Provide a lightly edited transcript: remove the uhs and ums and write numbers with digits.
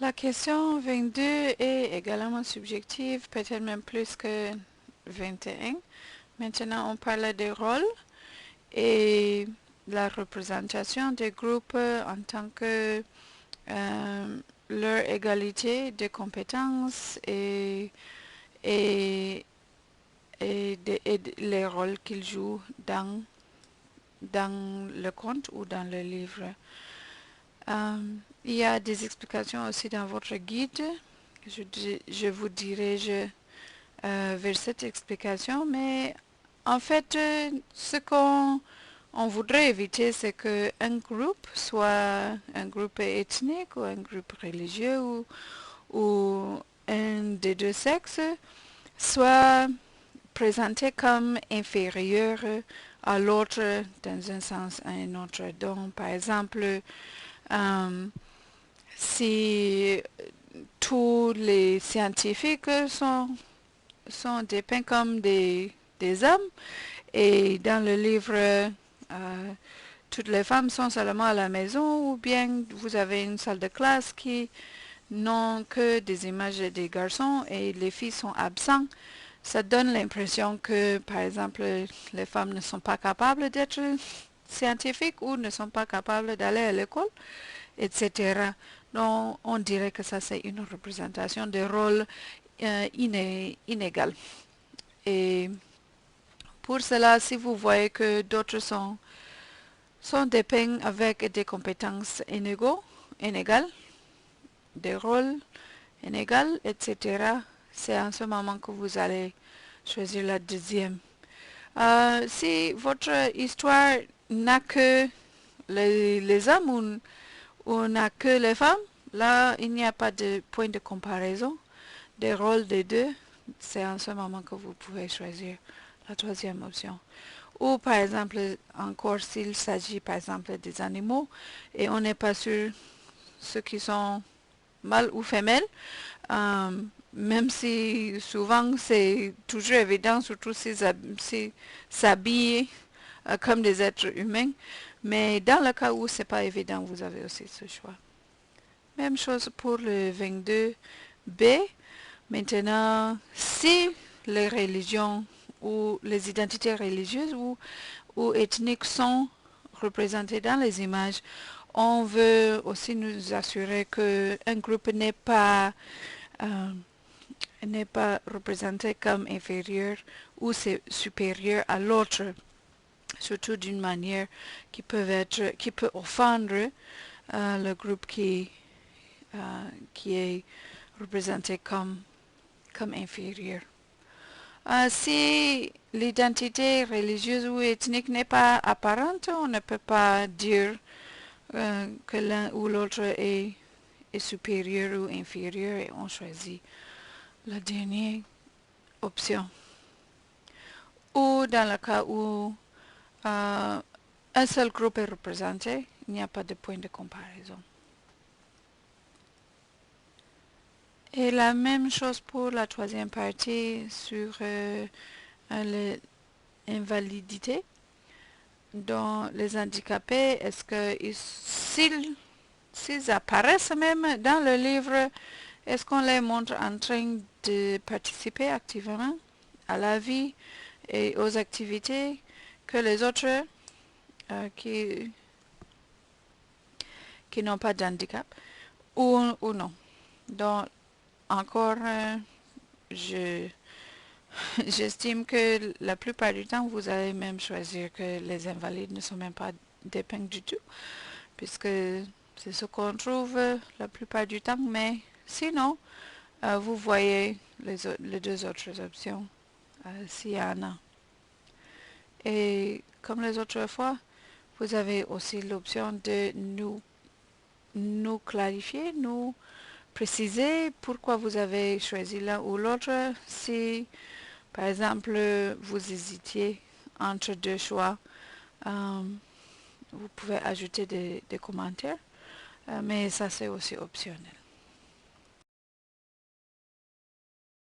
La question 22 est également subjective, peut-être même plus que 21. Maintenant, on parle des rôles et la représentation des groupes en tant que leur égalité de compétences et, et les rôles qu'ils jouent dans le conte ou dans le livre. Il y a des explications aussi dans votre guide. Je vous dirige vers cette explication, mais en fait, ce qu'on voudrait éviter, c'est qu'un groupe, soit un groupe ethnique ou un groupe religieux ou un des deux sexes, soit présenté comme inférieur à l'autre dans un sens à un autre. Donc, par exemple, si tous les scientifiques sont dépeints comme des hommes et dans le livre toutes les femmes sont seulement à la maison ou bien vous avez une salle de classe qui n'ont que des images des garçons et les filles sont absentes. Ça donne l'impression que, par exemple, les femmes ne sont pas capables d'être scientifiques ou ne sont pas capables d'aller à l'école, etc. Donc, on dirait que ça, c'est une représentation de rôle inégal. Et pour cela, si vous voyez que d'autres sont dépeints avec des compétences inégales, des rôles inégaux, etc., c'est en ce moment que vous allez choisir la deuxième. Si votre histoire n'a que les hommes ou n'a que les femmes, là, il n'y a pas de point de comparaison des rôles des deux. C'est en ce moment que vous pouvez choisir la troisième option. Ou par exemple, encore s'il s'agit par exemple des animaux et on n'est pas sûr ceux qui sont mâles ou femelles, même si souvent c'est toujours évident, surtout s'ils s'habillent comme des êtres humains, mais dans le cas où c'est pas évident, vous avez aussi ce choix. Même chose pour le 22B. Maintenant, si les religions ou les identités religieuses ou ethniques sont représentées dans les images, on veut aussi nous assurer qu'un groupe n'est pas représenté comme inférieur ou supérieur à l'autre, surtout d'une manière qui peut offendre le groupe qui est représenté comme inférieur. Si l'identité religieuse ou ethnique n'est pas apparente, on ne peut pas dire que l'un ou l'autre est supérieur ou inférieur et on choisit la dernière option. Ou dans le cas où un seul groupe est représenté, il n'y a pas de point de comparaison. Et la même chose pour la troisième partie sur l'invalidité. Dans les handicapés, est-ce que s'ils apparaissent même dans le livre, est-ce qu'on les montre en train de participer activement à la vie et aux activités que les autres qui n'ont pas d'handicap ou non? Donc, encore, j'estime que la plupart du temps, vous allez même choisir que les invalides ne sont même pas dépeints du tout, puisque c'est ce qu'on trouve la plupart du temps, mais sinon, vous voyez les deux autres options, s'il y en a. Et comme les autres fois, vous avez aussi l'option de nous clarifier, nous préciser pourquoi vous avez choisi l'un ou l'autre. Si, par exemple, vous hésitiez entre deux choix, vous pouvez ajouter des commentaires, mais ça c'est aussi optionnel.